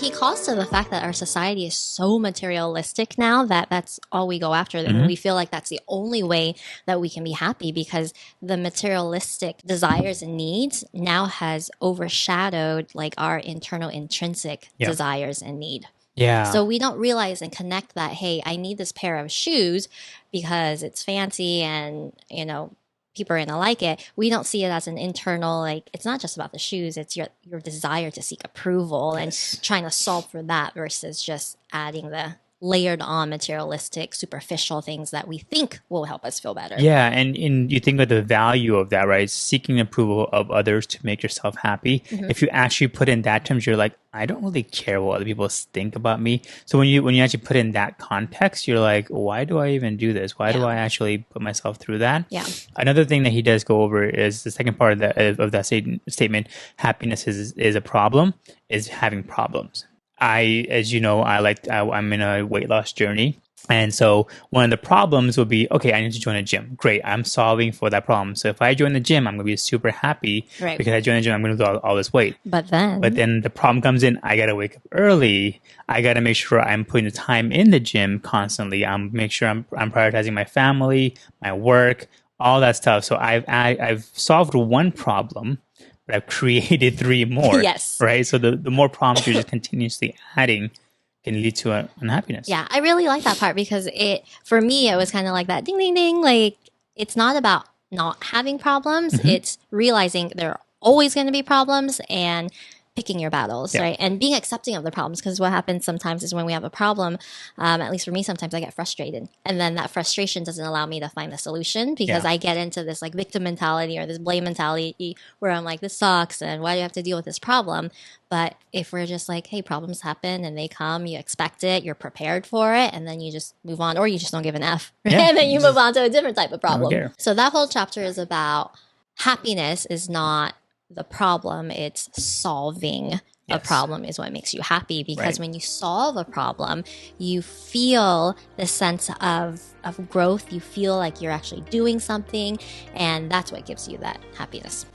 he calls to the fact that our society is so materialistic now that that's all we go after. And we feel like that's the only way that we can be happy, because the materialistic desires and needs now has overshadowed like our internal intrinsic desires and need. Yeah. So we don't realize and connect that, hey, I need this pair of shoes because it's fancy and, you know, people are going to like it. We don't see it as an internal, like, it's not just about the shoes. It's your desire to seek approval and trying to solve for that versus just adding the layered on materialistic, superficial things that we think will help us feel better. Yeah, and you think of the value of that, right? Seeking approval of others to make yourself happy. If you actually put in that terms, you're like, I don't really care what other people think about me. So when you actually put in that context, you're like, why do I even do this? Why do I actually put myself through that? Yeah. Another thing that he does go over is the second part of that statement. Happiness is a problem. Is having problems. As you know, I'm in a weight loss journey. And so one of the problems would be, okay, I need to join a gym. Great. I'm solving for that problem. So if I join the gym, I'm going to be super happy because I joined the gym. I'm going to lose all this weight. But then the problem comes in. I got to wake up early. I got to make sure I'm putting the time in the gym constantly. Make sure I'm prioritizing my family, my work, all that stuff. So I've solved one problem, but I've created three more. Yes. Right. So the more problems you're just continuously adding can lead to unhappiness. Yeah, I really like that part because for me, it was kind of like that ding, ding, ding. Like, it's not about not having problems. It's realizing there are always going to be problems and picking your battles, right? And being accepting of the problems, because what happens sometimes is when we have a problem, at least for me, sometimes I get frustrated. And then that frustration doesn't allow me to find the solution because I get into this like victim mentality or this blame mentality where I'm like, this sucks and why do you have to deal with this problem? But if we're just like, hey, problems happen and they come, you expect it, you're prepared for it, and then you just move on, or you just don't give an F, right? And then you move on to a different type of problem. So that whole chapter is about happiness is not the problem, it's solving a problem is what makes you happy, because when you solve a problem, you feel the sense of growth, you feel like you're actually doing something, and that's what gives you that happiness.